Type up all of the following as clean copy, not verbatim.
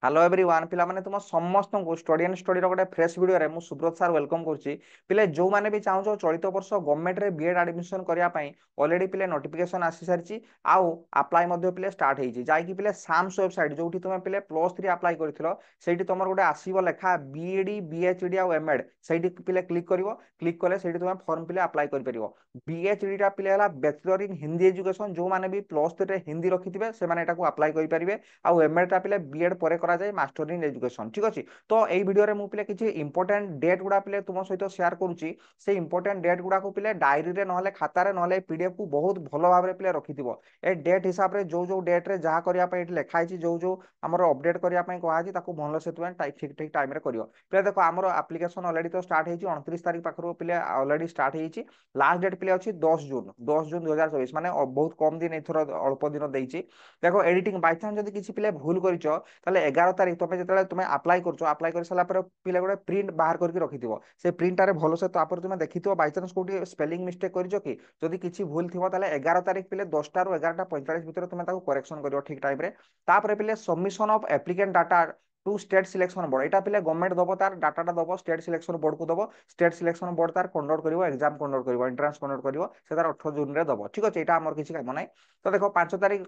Hello everyone पिला माने तुम समस्त को स्टडी एंड स्टडी गोटे फ्रेश वीडियो रे मु सुब्रत सर वेलकम करछि पिले जो माने भी चाहौ चलित वर्ष गवर्नमेंट रे बीएड एडमिशन करिया पई ऑलरेडी पिले नोटिफिकेशन आसी सारिछि आउ अप्लाई मध्ये पिले स्टार्ट हेछि जाय कि पिले साम्स वेबसाइट जोठी तुमे पिले +3 अप्लाई करथिलो सेठी तमर गोटे आसीबो लेखा बीएडी बीएचडी आउ एमएड सेठी पिले क्लिक करिवो क्लिक कले सेठी तुमे फॉर्म पिले अप्लाई करि परिवो बीएचडी टा पिले हला बैचलर इन हिंदी एजुकेशन जो माने भी +3 रे हिंदी रखिथिबे से माने एटा को अप्लाई करि परिबे आउ एमएड टा पिले बीएड परे करा जाय मास्टर इन एजुकेशन ठीक अछि तो एई वीडियो रे मु पिले किछि इंपोर्टेंट डेट गुडा पिले तुम सहित शेयर करूची से इंपोर्टेंट डेट गुडा को पिले डायरी रे नहले खाता रे नहले पीडीएफ को बहुत भलो भाव रे पिले रखिथिबो ए डेट हिसाब रे जो जो डेट रे जहा करिया पई लेखा आइछि जो जो हमर अपडेट करिया पई कहआ छि ताको भलो से तुम ठीक ठीक टाइम रे करियो पिले देखो हमर एप्लीकेशन ऑलरेडी तो स्टार्ट हेछि 29 तारिख पाखरो पिले ऑलरेडी स्टार्ट हेछि लास्ट डेट पिले अछि 10 जून 2024 माने बहुत कम दिन एथर अल्प दिन देइछि देखो एडिटिंग बाय चांस जदी किछि पिले भूल करिचो ताले 11 तारिख तुम जो तुम अप्लाई कर अप्लाई कर सारा पिले गोटे प्रिंट बाहर करके रखिथिबो से प्रिंटारे भलो से तापर तुम देखिथिबो बाय चांस कोठी स्पेलिंग मिस्टेक करिजो कि जदी किछि भूल थिबो ताले 11 तारिख पिले 10 टा रु 11:45 भितर तुम ताको करेक्शन करियो ठीक टाइम रे तापर पिले submission of applicant data to state selection board एटा पिले गवर्नमेंट दबो तार डाटाटा दबो स्टेट सिलेक्शन बोर्ड को दबो स्टेट सिलेक्शन बोर्ड तार कंडक्ट करिवो एग्जाम कंडक्ट करिवो एंट्रेंस कंडक्ट करिवो से तार 18 जून रे दबो ठीक अछि एटा हमर किछि काम नै तो देखो 5 तारिख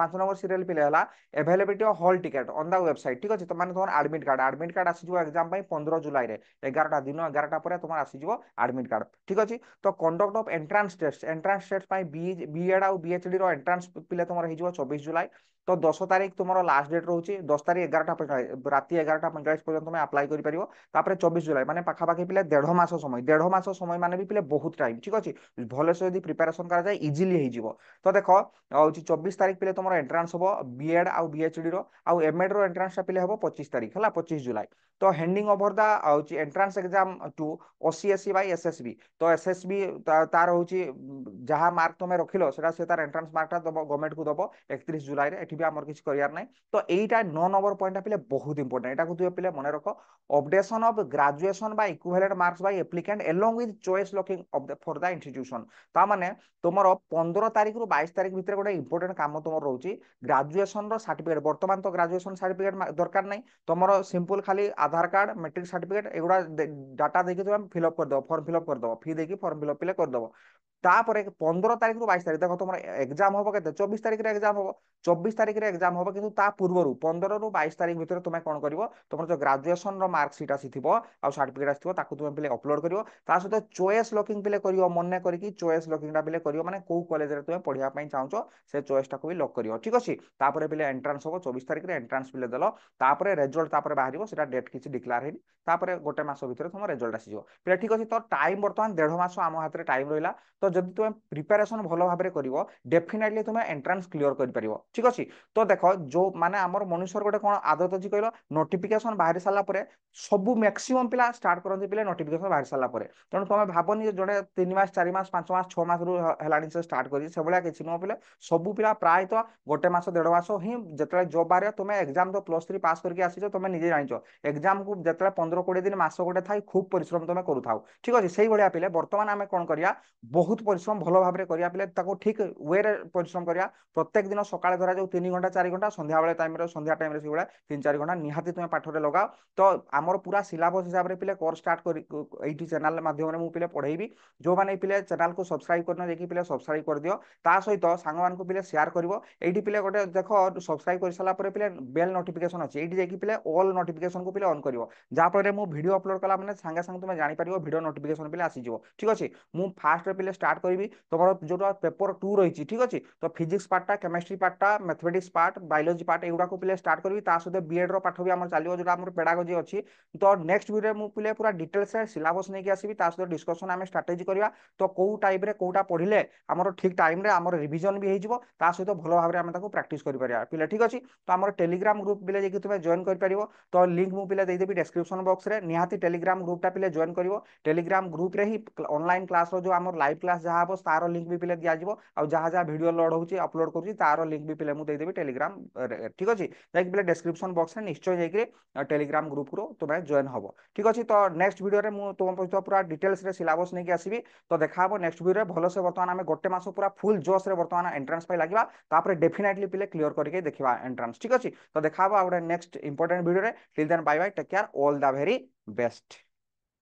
5 नंबर सीरियल पिले हला availability of hall ticket on the website ठीक अछि तो माने तोर एडमिट कार्ड आसी जो एग्जाम पई 15 जुलाई रे 11टा दिन 11टा परे तोर आसी जो एडमिट कार्ड ठीक अछि तो कंडक्ट ऑफ एंट्रेंस टेस्ट पई बीएड और बीएचडी रो एंट्रेंस पिले तोर हे जो 24 जुलाई तो 10 तारिख तुमरो लास्ट डेट रहउची 10 तारिख 11टा राति 11:45 पर्यंत तुम अप्लाई करि परिवो तापर 24 जुलाई माने पाखा पाखी पिले 1.5 मास समय माने भी पिले बहुत टाइम ठीक अछि भले से यदि प्रिपरेशन करा जाय इजीली हे जिवो तो देखो होची 24 तारिख पिले तुमरो एंट्रेंस होबो बीएड आउ बीएचडी रो आउ एमएड रो एंट्रेंस पिले होबो 25 तारिख हला 25 जुलाई तो हैंडिंग ओवर द होची entrance exam to OCSC by SSB तो एसएसबी तार होची जहा मार्क तुमे रखिलो सेटा से तार एंट्रेंस मार्कटा दबो गवर्नमेंट को दबो 31 जुलाई रे एठी भी हमर किछ करियार नै तो एटा 9 नंबर पॉइंट पिले बहुत इंपोर्टेंट एटा को तुमे पिले मने रखो updation of graduation by equivalent marks bye applicant along with choice locking of the for the institution ता माने तुमरो 15 तारिख रु 22 तारिख भितर गोटे इंपोर्टेंट काम तुमर रहउची ग्रेजुएशन रो सर्टिफिकेट वर्तमान तो ग्रेजुएशन सर्टिफिकेट दरकार नै तुमरो सिंपल खाली आधार कार्ड मैट्रिक सर्टिफिकेट एगुडा डाटा देके तुम फिलअप कर दो फॉर्म फिलअप कर दो फी देके फॉर्म फिलअप पिले कर दो तापर 15 तारिख रु 22 तारिख देखो तुम एग्जाम होबो केते 24 तारिख रे एग्जाम होबो 24 तारिख रे एग्जाम होबो किंतु ता पूर्व 15 रु 22 तारिख भितर तुम कोन करिवो तुमर जो ग्रेजुएशन रो मार्क शीट आसीथिबो आ सर्टिफिकेट आसीथिबो ताकू तुम पिले अपलोड करिवो ता सहित चॉइस लॉकिंग पिले करिवो मन्ने करिकि चॉइस लॉकिंग टा पिले करिवो माने को कॉलेज रे तुम पढिया पई चाहछो से चॉइस टा को भी लॉक करिवो ठीक अछि तापर पिले एंट्रेंस होबो 24 तारिख रे एंट्रेंस पिले देलो तापर रिजल्ट तापर बाहरिवो सेटा डेट किछि डिक्लेयर हेनी तापर गोटे मास भितर तुम रिजल्ट आसीजो पिले ठीक अछि तो टाइम वर्तमान 1.5 मास आम हाथ रे टाइम रहिला तो जदि तुम प्रिपरेशन भलो भाबरे करिवो डेफिनेटली तुम एंट्रेंस क्लियर करि परिवो ठीक अछि तो देखो जो माने हमर मनुष्यर गोटे कोन आदत अछि कहलो नोटिफिकेशन बाहरी साला परे सबु मैक्सिमम पिला स्टार्ट करନ୍ତି पिले नोटिफिकेशन बाहरी साला परे तण तुम भाबनी जोडे 3 मास 4 मास 5 मास 6 मास रु हेलानी से स्टार्ट करी से बळा किछि नो पिले सबु पिला प्राय तो गोटे मास 1.5 मास ही जतले जॉब बारे तुमे एग्जाम तो +3 पास करके आसीजो तुमे निजे जानिचो एग्जाम को जतले 15-20 दिन मास गोटे थाई खूब परिश्रम तुमे करू थाओ ठीक अछि सेही बळा पिले वर्तमान आमे कोन करिया बहुत परिश्रम भलो भाबरे करिया पिले ताको ठीक वे रे परिश्रम करिया प्रत्येक दिन सकाळे धरा जो 3 घंटा 4 घंटा संध्या बेले टाइम रे संध्या टाइम रे से बळा 3-4 घंटा निहाती तुमे पाठ रे लगाओ तो हमर पूरा सिलेबस हिसाब रे पिले कोर्स स्टार्ट करी एठी चैनल माध्यम रे मु पिले पढेइबी जो माने पिले चैनल को सब्सक्राइब करना देखि पिले सब्सक्राइब कर दियो ता सहित सांग मान को पिले शेयर करिवो एठी पिले गोटे देखो सब्सक्राइब कर साला परे पिले बेल नोटिफिकेशन अछि एठी जेकी पिले ऑल नोटिफिकेशन को पिले ऑन करिवो जा परे मु वीडियो अपलोड कला माने संगे संग तुमे जानि परिवो वीडियो नोटिफिकेशन पिले आसी जिवो ठीक अछि मु फास्ट रे पिले स्टार्ट करिवि तमरो जोटा पेपर 2 रहिछि ठीक अछि तो फिजिक्स पार्टटा केमिस्ट्री पार्टटा मैथमेटिक्स पार्ट बायोलॉजी पार्ट एगुडा को पिले स्टार्ट करिवि ता सहित बीएड रो पाठ भी हमर चालिवो जोटा हमर पेडागोजी अछि तो नेक्स्ट वीडियो मु पिले पूरा डिटेल्स रे सिलेबस नै के आसीबि ता सहित डिस्कशन आमे स्ट्रेटजी करिवा तो को टाइप रे कोटा पढिले हमर ठीक टाइम रे हमर रिवीजन भी हेजिवो ता सहित भलो भाबरे आमे ताको प्रैक्टिस करि परिया पिले ठीक अछि तो हमर टेलीग्राम ग्रुप पिले जे कि तुमे जॉइन कर परिवो तो लिंक मु पिले दे देबि डिस्क्रिप्शन बॉक्स रे निहाती टेलीग्राम ग्रुप टा पिले जॉइन करिवो टेलीग्राम ग्रुप रे ही ऑनलाइन क्लास रो जो हमर लाइव क्लास क्लास जहाँ हम तार लिंक भी पिले दिज्व आउ जहाँ जहाँ वीडियो लोड होची अपलोड करूँ तार लिंक भी पिले मुझे देदेवी टेलीग्राम ठीक अच्छे जाकि पिले डिस्क्रिप्शन बॉक्स में निश्चय जाकि टेलीग्राम ग्रुप रो तुम्हें जॉइन हम ठीक अच्छे तो नेक्स्ट वीडियो में तुम सहित पूरा डिटेल्स रे सिलेबस नहीं आसबि तो देखा नेक्स्ट वीडियो भल से बर्तमान आम गोटे मास पूरा फुल जोश रे बर्तमान एंट्रांस लगे तापर डेफिनेटली पिले क्लियर करके देखा एंट्रांस ठीक अच्छे तो देखा गोटे next important video till then bye bye take care all the very best.